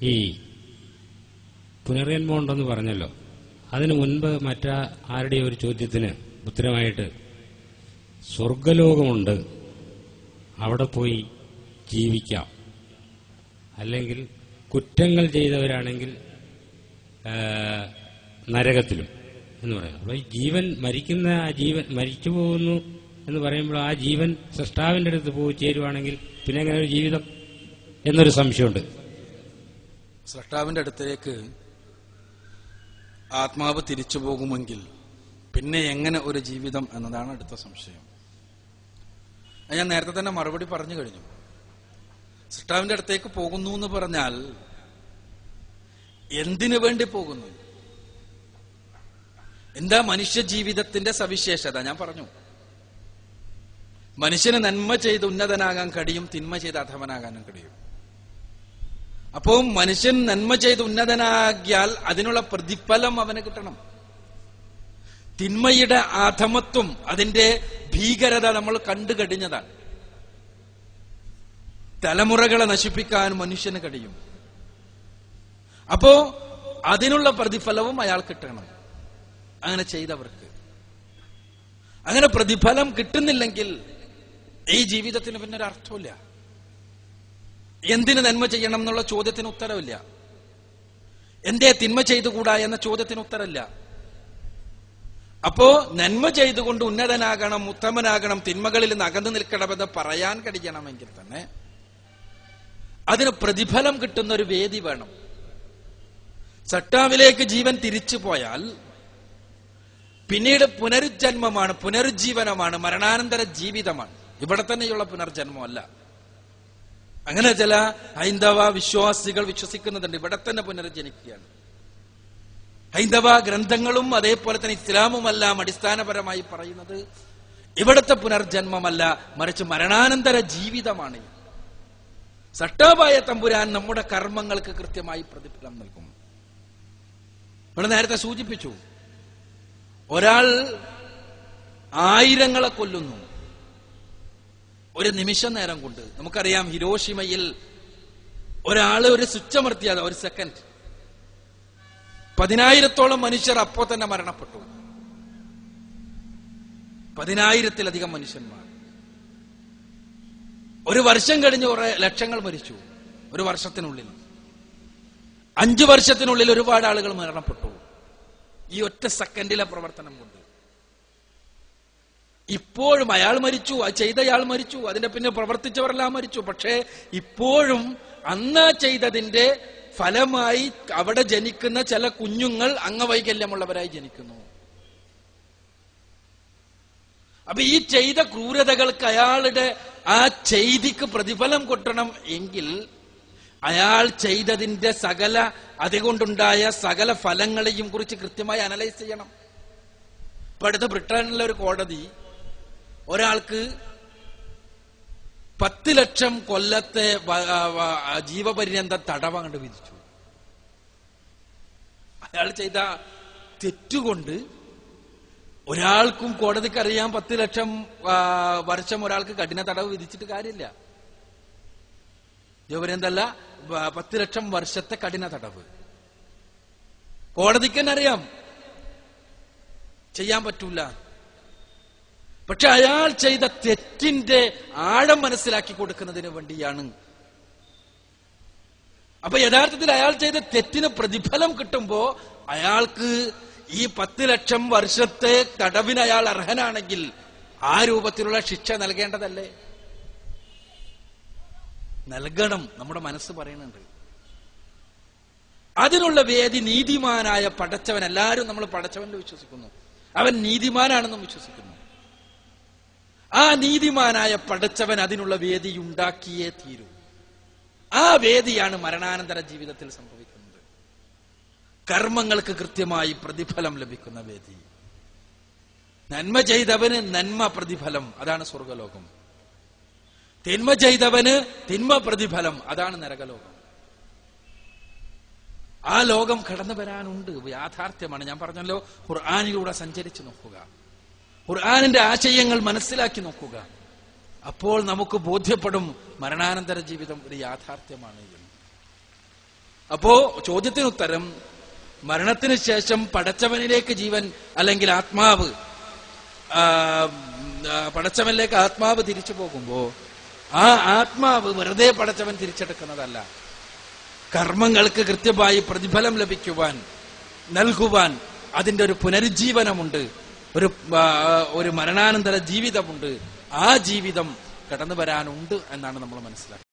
ഈ പുനർജന്മം ഉണ്ടെന്ന് പറഞ്ഞല്ലോ. അതിനു മുൻപ് ആരുടെയും ഒരു ചോദ്യത്തിന് ഉത്തരമായിട്ട് സ്വർഗലോകമുണ്ട്, അവിടെ പോയി ജീവിക്കാം, അല്ലെങ്കിൽ കുറ്റങ്ങൾ ചെയ്തവരാണെങ്കിൽ നരകത്തിലും എന്ന് പറയുന്നു. അപ്പോൾ ഈ ജീവൻ മരിച്ചു പോകുന്നു എന്ന് പറയുമ്പോൾ ആ ജീവൻ സൃഷ്ടാവിന്റെ അടുത്ത് പോയി ചേരുവാണെങ്കിൽ പിന്നെ എങ്ങനെ ഒരു ജീവിതം എന്നൊരു സംശയമുണ്ട്. സൃഷ്ടാവിന്റെ അടുത്തേക്ക് ആത്മാവ് തിരിച്ചു പോകുമെങ്കിൽ പിന്നെ എങ്ങനെ ഒരു ജീവിതം എന്നതാണ് അടുത്ത സംശയം. ഞാൻ നേരത്തെ തന്നെ മറുപടി പറഞ്ഞു കഴിഞ്ഞു. സൃഷ്ടാവിന്റെ അടുത്തേക്ക് പോകുന്നു എന്ന് പറഞ്ഞാൽ എന്തിനു വേണ്ടി പോകുന്നു? എന്താ മനുഷ്യ ജീവിതത്തിന്റെ സവിശേഷത? ഞാൻ പറഞ്ഞു, മനുഷ്യന് നന്മ ചെയ്ത് ഉന്നതനാകാൻ കഴിയും, തിന്മ ചെയ്ത് അധമനാകാനും കഴിയും. അപ്പോ മനുഷ്യൻ നന്മ ചെയ്ത് ഉന്നതനാകിയാൽ അതിനുള്ള പ്രതിഫലം അവന് കിട്ടണം. തിന്മയുടെ അധമത്വം, അതിന്റെ ഭീകരത നമ്മൾ കണ്ടു കഴിഞ്ഞതാണ്. തലമുറകളെ നശിപ്പിക്കാൻ മനുഷ്യന് കഴിയും. അപ്പോ അതിനുള്ള പ്രതിഫലവും അയാൾ കിട്ടണം, അങ്ങനെ ചെയ്തവർക്ക്. അങ്ങനെ പ്രതിഫലം കിട്ടുന്നില്ലെങ്കിൽ ഈ ജീവിതത്തിന് പിന്നെ ഒരു അർത്ഥമില്ല. എന്തിന് നന്മ ചെയ്യണം എന്നുള്ള ചോദ്യത്തിന് ഉത്തരവില്ല. എന്തേ തിന്മ ചെയ്തുകൂടാ എന്ന ചോദ്യത്തിന് ഉത്തരമില്ല. അപ്പോ നന്മ ചെയ്തുകൊണ്ട് ഉന്നതനാകണം, ഉത്തമനാകണം, തിന്മകളിൽ നിന്ന് അകന്നു നിൽക്കണമെന്ന് പറയാൻ കഴിയണമെങ്കിൽ തന്നെ അതിന് പ്രതിഫലം കിട്ടുന്ന ഒരു വേദി വേണം. സട്ടാവിലേക്ക് ജീവൻ തിരിച്ചു പോയാൽ പിന്നീട് പുനരുജ്ജന്മമാണ്, പുനരുജ്ജീവനമാണ്, മരണാനന്തര ജീവിതമാണ്. ഇവിടെ തന്നെയുള്ള പുനർജന്മമല്ല. അങ്ങനെ ചില ഹൈന്ദവ വിശ്വാസികൾ വിശ്വസിക്കുന്നുണ്ട്, ഇവിടെ തന്നെ പുനർജനിക്കുകയാണ്. ഹൈന്ദവ ഗ്രന്ഥങ്ങളും അതേപോലെ തന്നെ ഇസ്ലാമുമെല്ലാം അടിസ്ഥാനപരമായി പറയുന്നത് ഇവിടുത്തെ പുനർജന്മമല്ല, മറിച്ച് മരണാനന്തര ജീവിതമാണ്. സട്ടാവായ തമ്പുരാൻ നമ്മുടെ കർമ്മങ്ങൾക്ക് കൃത്യമായി പ്രതിഫലം നൽകും. ഇവിടെ നേരത്തെ സൂചിപ്പിച്ചു, ഒരാൾ ആയിരങ്ങളെ കൊല്ലുന്നു ഒരു നിമിഷ നേരം കൊണ്ട്. നമുക്കറിയാം, ഹിരോഷിമയിൽ ഒരാള് ഒരു സ്വിച്ചമർത്തിയാൽ ഒരു സെക്കൻഡ് 10,000-ഓളം മനുഷ്യർ അപ്പോ തന്നെ മരണപ്പെട്ടു. 10,000-ത്തിലധികം മനുഷ്യന്മാർ. ഒരു വർഷം കഴിഞ്ഞ് കുറെ ലക്ഷങ്ങൾ മരിച്ചു ഒരു വർഷത്തിനുള്ളിൽ. 5 വർഷത്തിനുള്ളിൽ ഒരുപാട് ആളുകൾ മരണപ്പെട്ടു ഈ ഒറ്റ സെക്കൻഡിലെ പ്രവർത്തനം കൊണ്ട്. ഇപ്പോഴും അയാൾ മരിച്ചു, ചെയ്തയാൾ മരിച്ചു, അതിന്റെ പിന്നെ പ്രവർത്തിച്ചവരെല്ലാം മരിച്ചു. പക്ഷേ ഇപ്പോഴും അന്ന് ചെയ്തതിന്റെ ഫലമായി അവിടെ ജനിക്കുന്ന ചില കുഞ്ഞുങ്ങൾ അംഗവൈകല്യമുള്ളവരായി ജനിക്കുന്നു. അപ്പൊ ഈ ചെയ്ത ക്രൂരതകൾക്ക് അയാളുടെ ആ ചെയ്തിക്ക് പ്രതിഫലം കിട്ടണം എങ്കിൽ അയാൾ ചെയ്തതിന്റെ അതുകൊണ്ടുണ്ടായ സകല ഫലങ്ങളെയും കുറിച്ച് കൃത്യമായി അനലൈസ് ചെയ്യണം. ഇപ്പൊ അടുത്ത ബ്രിട്ടനിലെ ഒരു കോടതി ഒരാൾക്ക് 10 ലക്ഷം കൊല്ലത്തെ ജീവപര്യന്ത തടവ് കണ്ട് വിധിച്ചു. അയാൾ ചെയ്ത തെറ്റുകൊണ്ട് ഒരാൾക്കും കോടതിക്കറിയാം 10 ലക്ഷം വർഷം ഒരാൾക്ക് കഠിന തടവ് വിധിച്ചിട്ട് കാര്യമില്ല. ജീവപര്യന്തല്ല, 10 ലക്ഷം വർഷത്തെ കഠിന തടവ് കോടതിക്ക് തന്നെ അറിയാം ചെയ്യാൻ പറ്റൂല. പക്ഷെ അയാൾ ചെയ്ത തെറ്റിന്റെ ആഴം മനസ്സിലാക്കി കൊടുക്കുന്നതിന് വേണ്ടിയാണ്. അപ്പൊ യഥാർത്ഥത്തിൽ അയാൾ ചെയ്ത തെറ്റിന് പ്രതിഫലം കിട്ടുമ്പോ അയാൾക്ക് ഈ 10 ലക്ഷം വർഷത്തെ തടവിന് അയാൾ അർഹനാണെങ്കിൽ ആ രൂപത്തിലുള്ള ശിക്ഷ നൽകേണ്ടതല്ലേ? നൽകണം, നമ്മുടെ മനസ്സ് പറയുന്നുണ്ട്. അതിനുള്ള വേദി നീതിമാനായ പടച്ചവൻ. എല്ലാവരും നമ്മൾ പടച്ചവനിൽ വിശ്വസിക്കുന്നു, അവൻ നീതിമാനാണെന്നും വിശ്വസിക്കുന്നു. ആ നീതിമാനായ പടച്ചവൻ അതിനുള്ള വേദി ഉണ്ടാക്കിയേ തീരൂ. ആ വേദിയാണ് മരണാനന്തര ജീവിതത്തിൽ സംഭവിക്കുന്നത്. കർമ്മങ്ങൾക്ക് കൃത്യമായി പ്രതിഫലം ലഭിക്കുന്ന വേദി. നന്മ ചെയ്തവന് നന്മ പ്രതിഫലം, അതാണ് സ്വർഗലോകം. തിന്മ ചെയ്തവന് തിന്മ പ്രതിഫലം, അതാണ് നരകലോകം. ആ ലോകം കടന്നു വരാനുണ്ട്, യാഥാർത്ഥ്യമാണ്. ഞാൻ പറഞ്ഞല്ലോ, ഖുർആനിലൂടെ സഞ്ചരിച്ചു നോക്കുക, ഖുർആനിന്റെ ആശയങ്ങൾ മനസ്സിലാക്കി നോക്കുക. അപ്പോൾ നമുക്ക് ബോധ്യപ്പെടും മരണാനന്തര ജീവിതം ഒരു യാഥാർത്ഥ്യമാണ് എന്ന്. അപ്പോ ചോദ്യത്തിനുത്തരം, മരണത്തിന് ശേഷം പടച്ചവനിലേക്ക് ജീവൻ അല്ലെങ്കിൽ ആത്മാവ് പടച്ചവനിലേക്ക് ആത്മാവ് തിരിച്ചു പോകുമ്പോ ആ ആത്മാവ് വെറുതെ പടച്ചവൻ തിരിച്ചെടുക്കുന്നതല്ല. കർമ്മങ്ങൾക്ക് കൃത്യമായി പ്രതിഫലം ലഭിക്കുവാൻ, നൽകുവാൻ അതിന്റെ ഒരു പുനരുജ്ജീവനമുണ്ട്, ഒരു മരണാനന്തര ജീവിതമുണ്ട്. ആ ജീവിതം കടന്നു വരാനുണ്ട് എന്നാണ് നമ്മൾ മനസ്സിലാക്കുന്നത്.